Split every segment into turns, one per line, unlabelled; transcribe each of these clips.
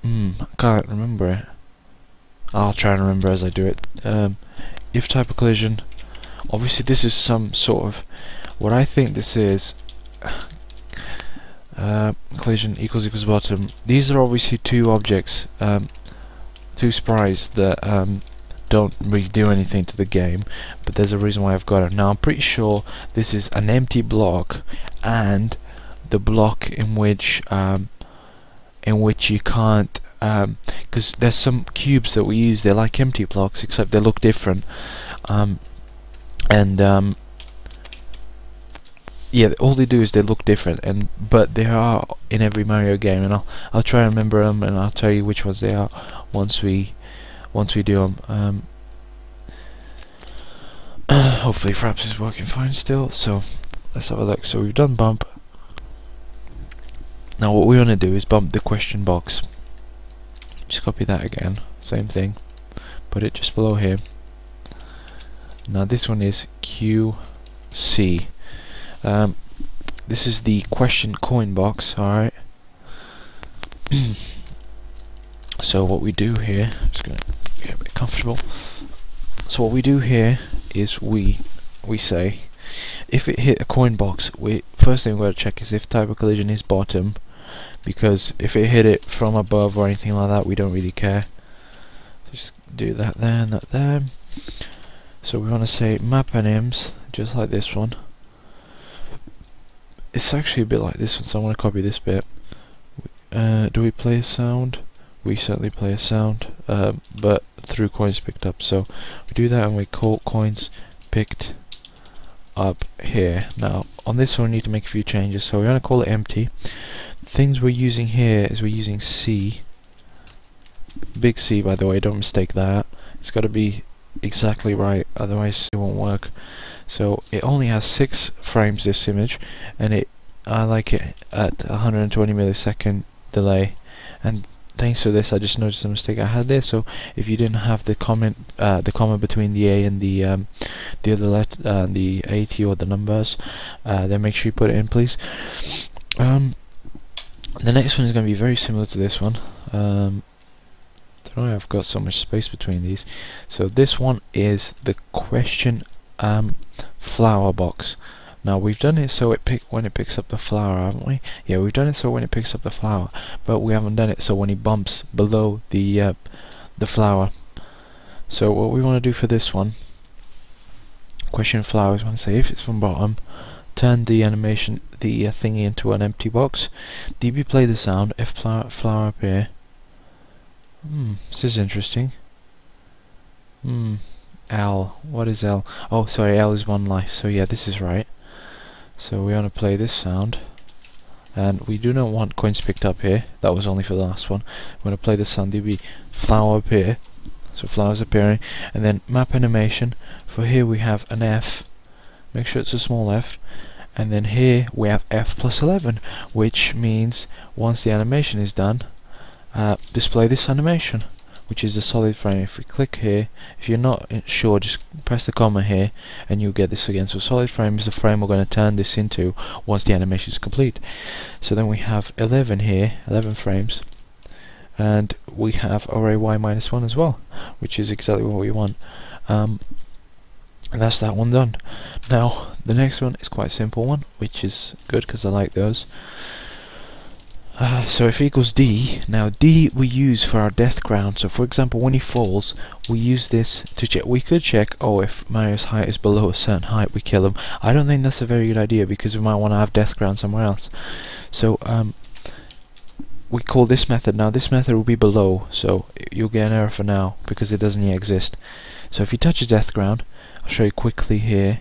I can't remember it. I'll try and remember as I do it. If type of collision, obviously this is some sort of, what I think this is, collision equals bottom. These are obviously two objects, two sprites that don't really do anything to the game, but there's a reason why I've got it. Now I'm pretty sure this is an empty block and the block in which you can't, because there's some cubes that we use, they're like empty blocks except they look different, yeah, all they do is they look different, but they are in every Mario game, and I'll try and remember them, and I'll tell you which ones they are once we do them. Hopefully Fraps is working fine still, so let's have a look. So we've done bump. Now what we want to do is bump the question box. Just copy that again, same thing, put it just below here. Now this one is QC. This is the question coin box, alright. So what we do here, I'm just gonna get a bit comfortable. So what we do here is we say, if it hit a coin box, first thing we've got to check is if type of collision is bottom, because if it hit it from above or anything like that, we don't really care. Just do that there and that there. So we want to say map anims, just like this one. It's actually a bit like this one, so I want to copy this bit. Do we play a sound? We certainly play a sound, but through coins picked up. So we do that and we call coins picked up here. Now on this one we need to make a few changes, so we're going to call it empty. Things we're using here is we're using C, big C by the way, don't mistake that. It's got to be exactly right, otherwise it won't work. So it only has 6 frames, this image, and I like it at 120 millisecond delay, and thanks to this I just noticed a mistake I had there. So if you didn't have the comma between the A and the other letter, the 80 or the numbers, then make sure you put it in, please. The next one is going to be very similar to this one. Don't know why I've got so much space between these. So this one is the question flower box. Now we've done it so when it picks up the flower, haven't we? Yeah, we've done it so when it picks up the flower, but we haven't done it so when it bumps below the flower. So what we want to do for this one, question flower, is want to say if it's from bottom, turn the animation, the thingy into an empty box. DB play the sound, if flower appear. This is interesting. L. What is L? Oh, sorry, L is 1 life. So yeah, this is right. So we want to play this sound, and we do not want coins picked up here. That was only for the last one. We want to play the sound. DB flower appear. So flowers appearing, and then map animation. For here we have an F. Make sure it's a small F. And then here we have F plus 11, which means once the animation is done, display this animation, which is the solid frame. If we click here, if you're not sure, just press the comma here and you'll get this again. So solid frame is the frame we're going to turn this into once the animation is complete. So then we have 11 here, 11 frames, and we have array y minus 1 as well, which is exactly what we want. And that's that one done. Now the next one is quite a simple one, which is good because I like those. So if equals D, now D we use for our death ground. So for example, when he falls, we use this to check. We could check, oh, if Mario's height is below a certain height, we kill him. I don't think that's a very good idea because we might want to have death ground somewhere else. So we call this method. Now this method will be below, so you'll get an error for now because it doesn't yet exist. So if he touches death ground, I'll show you quickly here.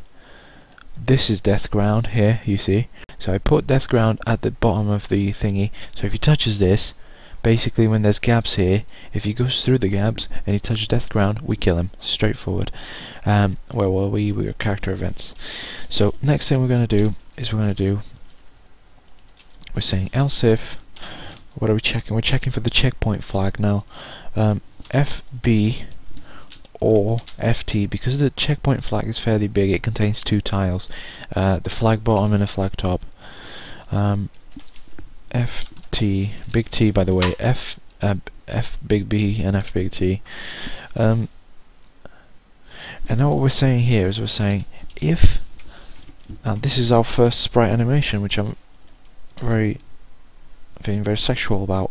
This is death ground here, you see. So I put death ground at the bottom of the thingy. So if he touches this, basically when there's gaps here, if he goes through the gaps and he touches death ground, we kill him. Straightforward. We're character events. So next thing we're going to do is we're saying else if, what are we checking? We're checking for the checkpoint flag now. FB or FT, because the checkpoint flag is fairly big, it contains 2 tiles, the flag bottom and a flag top. FT, big T by the way, f big B and f big T. And now what we're saying here is we're saying if this is our first sprite animation, which I'm feeling very sexual about.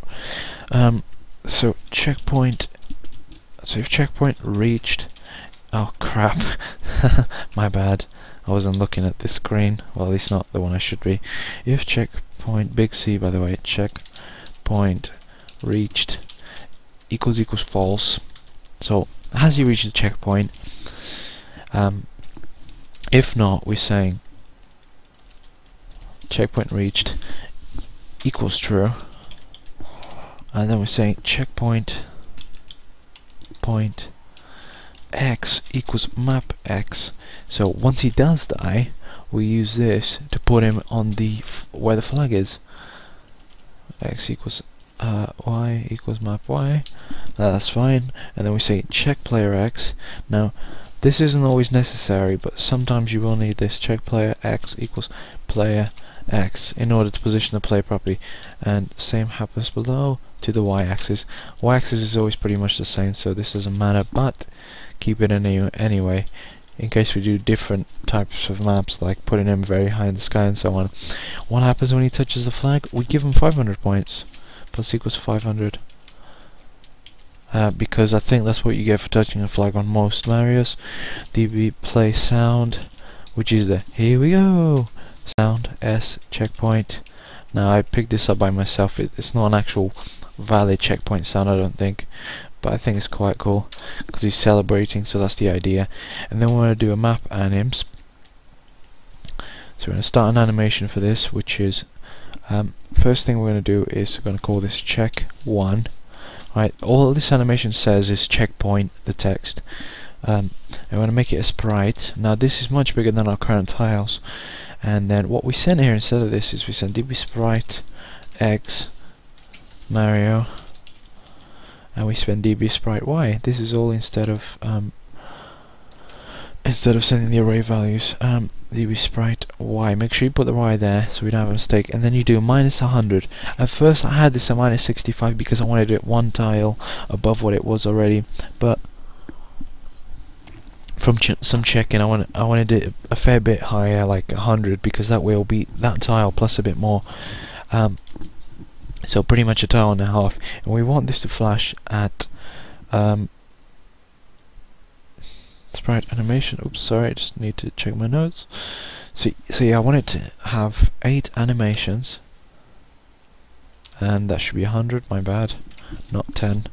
So checkpoint. So if checkpoint reached, oh crap, my bad. I wasn't looking at this screen. Well, at least not the one I should be. If checkpoint big C, by the way, checkpoint reached equals false. So has he reached the checkpoint? If not, we're saying checkpoint reached equals true, and then we're saying checkpoint point X equals map X. So once he does die, we use this to put him on the where the flag is. X equals Y equals map Y. That's fine. And then we say check player X. Now this isn't always necessary, but sometimes you will need this. Check player X equals player X in order to position the player properly. And same happens below to the Y-axis. Y-axis is always pretty much the same, so this doesn't matter, but keep it in anyway, in case we do different types of maps, like putting him very high in the sky and so on. What happens when he touches the flag? We give him 500 points. Plus equals 500. Because I think that's what you get for touching a flag on most Marios. DB play sound, which is the here we go sound S checkpoint. Now I picked this up by myself. It's not an actual valid checkpoint sound, I don't think, but I think it's quite cool because he's celebrating, so that's the idea. And then we're going to do a map anims. So we're going to start an animation for this, which is first thing we're going to do is we're going to call this check 1. Right, all this animation says is checkpoint the text. And we're going to make it a sprite. Now this is much bigger than our current tiles, and then what we send here instead of this is we send db sprite x Mario, and we spend db sprite y. This is all instead of sending the array values. db sprite y, make sure you put the y there so we don't have a mistake, and then you do minus 100. At first I had this at minus 65 because I wanted it one tile above what it was already, but from some checking I wanted it a fair bit higher, like 100, because that way it'll be that tile plus a bit more. So pretty much a tile and a half, and we want this to flash at sprite animation. Oops, sorry, I just need to check my notes. So yeah, I want it to have 8 animations, and that should be 100. My bad, not 10.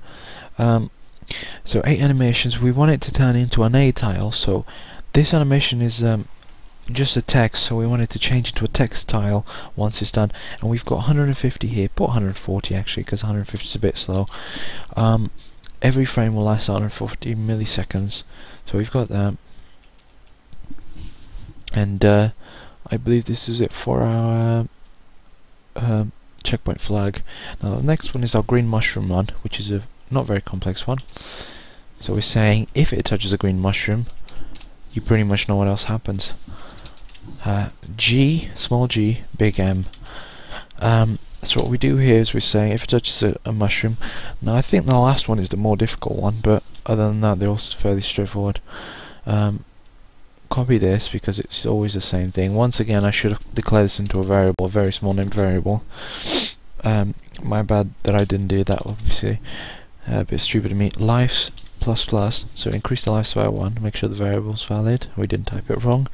So 8 animations. We want it to turn into an A tile. So this animation is just a text, so we want it to change into a text tile once it's done. And we've got 150 here. Put 140 actually, because 150 is a bit slow. Every frame will last 140 milliseconds. So we've got that. And I believe this is it for our checkpoint flag. Now the next one is our green mushroom run, which is a not very complex one. So we're saying if it touches a green mushroom, you pretty much know what else happens. G, small g, big M. So what we do here is we're saying if it touches a mushroom. Now I think the last one is the more difficult one, but other than that they're all fairly straightforward. Copy this because it's always the same thing. Once again, I should have declared this into a variable, a very small named variable. My bad that I didn't do that, obviously. A bit stupid of me. Lives ++, so increase the lives by 1, make sure the variable's valid. We didn't type it wrong.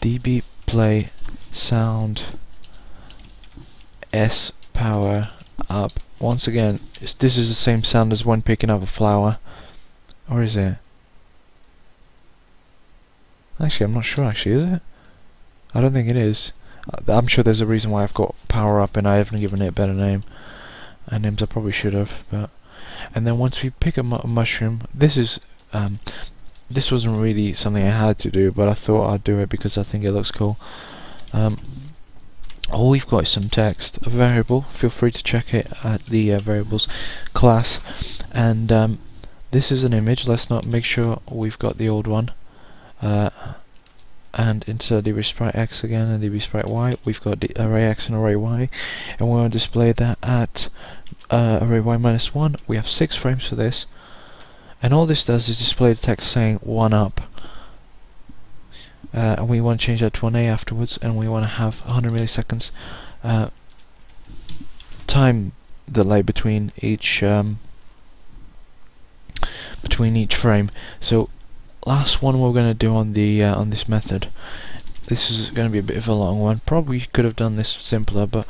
db play sound S power up. Once again, this is the same sound as when picking up a flower. Or is it? Actually, I'm not sure actually, is it? I don't think it is. I'm sure there's a reason why I've got power up and I haven't given it a better name. And names I probably should have, but... And then once we pick a mushroom, this is this wasn't really something I had to do, but I thought I'd do it because I think it looks cool. All we've got is some text, a variable. Feel free to check it at the variables class. And this is an image. Let's not make sure we've got the old one. And insert db sprite x again and db sprite y. We've got the array x and array y, and we're going to display that at array y minus 1. We have 6 frames for this, and all this does is display the text saying 1 up. And we want to change that to an A afterwards, and we want to have 100 milliseconds time delay between each frame. So last one we're going to do on the on this method. This is going to be a bit of a long one. Probably could have done this simpler, but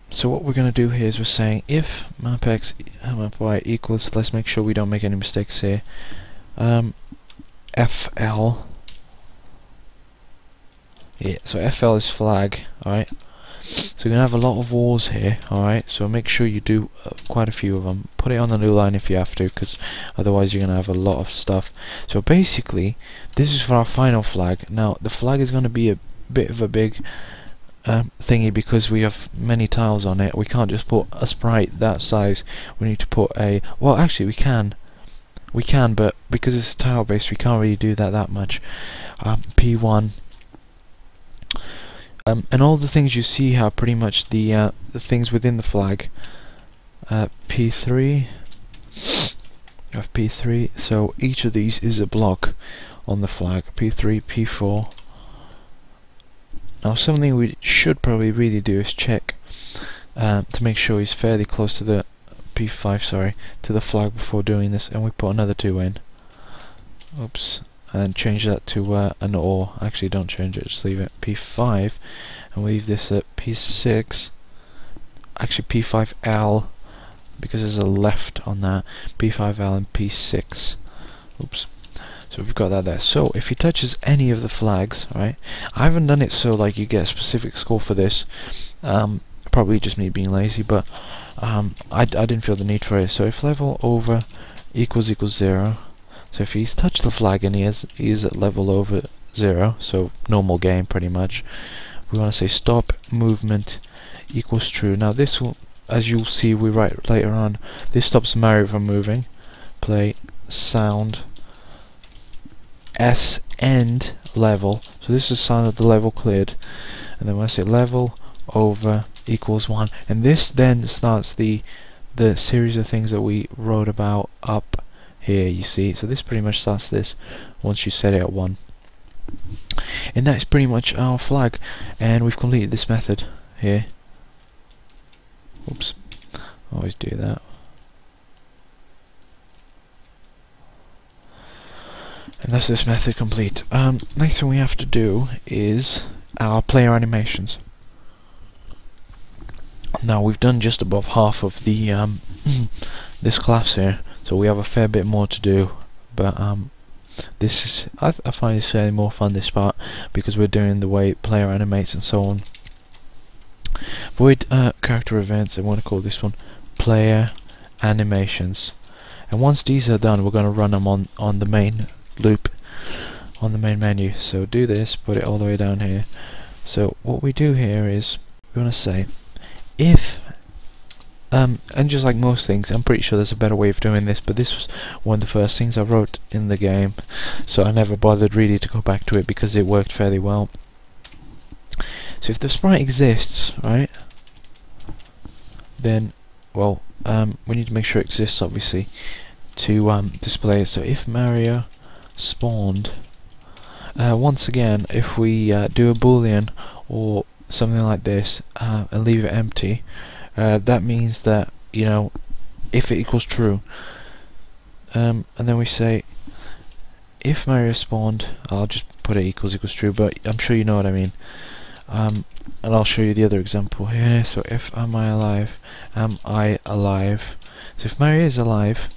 so what we're going to do here is we're saying if map x map y equals, let's make sure we don't make any mistakes here, FL, yeah, so FL is flag, alright. So you're going to have a lot of wars here, alright, so make sure you do quite a few of them. Put it on the new line if you have to, because otherwise you're going to have a lot of stuff. So basically, this is for our final flag. Now, the flag is going to be a bit of a big thingy because we have many tiles on it. We can't just put a sprite that size. We need to put a... well, actually, we can, but because it's tile based, we can't really do that much. P1... and all the things you see are pretty much the things within the flag. P3, of P3, so each of these is a block on the flag. P3, P4. Now something we should probably really do is check to make sure he's fairly close to the P5, sorry, to the flag before doing this, and we put another 2 in. Oops. And change that to an OR. Actually, don't change it, just leave it P5, and leave this at P6. Actually, P5L, because there's a left on that. P5L and P6. Oops. So we've got that there. So if he touches any of the flags, right? I haven't done it so like you get a specific score for this. Probably just me being lazy, but I didn't feel the need for it. So if level over equals 0. So if he's touched the flag and he is at level over 0, so normal game pretty much, we want to say stop movement equals true. Now this will, as you'll see we write later on, this stops Mario from moving. Play sound S end level. So this is sound of the level cleared. And then when I say level over equals 1, and this then starts the series of things that we wrote about up here, you see. So this pretty much starts this once you set it at 1, and that's pretty much our flag, and we've completed this method here. Oops, always do that. And that's this method complete. Next thing we have to do is our player animations. Now we've done just above half of the this class here, so we have a fair bit more to do, but this is I find this fairly more fun, this part, because we're doing the way player animates and so on. Void character events, I want to call this one player animations, and once these are done we're going to run them on the main loop on the main menu. So do this, put it all the way down here. So what we do here is we're going to say if and just like most things, I'm pretty sure there's a better way of doing this, but this was one of the first things I wrote in the game, so I never bothered really to go back to it because it worked fairly well. So if the sprite exists, right, then well we need to make sure it exists obviously to display it. So if Mario spawned, once again if we do a boolean or something like this and leave it empty, that means that, you know, if it equals true, and then we say if Mario spawned, I'll just put it equals true, but I'm sure you know what I mean. And I'll show you the other example here. So if am I alive, so if Mario is alive,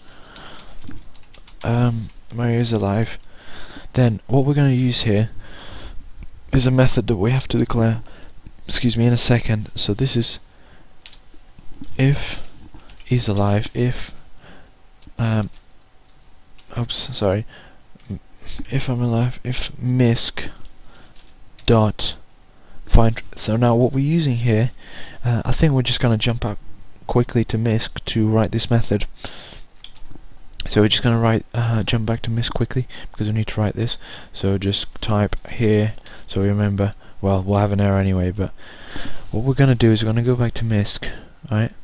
then what we're going to use here is a method that we have to declare, excuse me, in a second. So this is if he's alive, if oops, sorry, if I'm alive, if misc dot find. So now what we're using here, I think we're just going to jump up quickly to misc to write this method. So we're just going to write jump back to misc quickly because we need to write this. So just type here, so we remember. Well, we'll have an error anyway, but what we're going to do is we're going to go back to misc, Alright.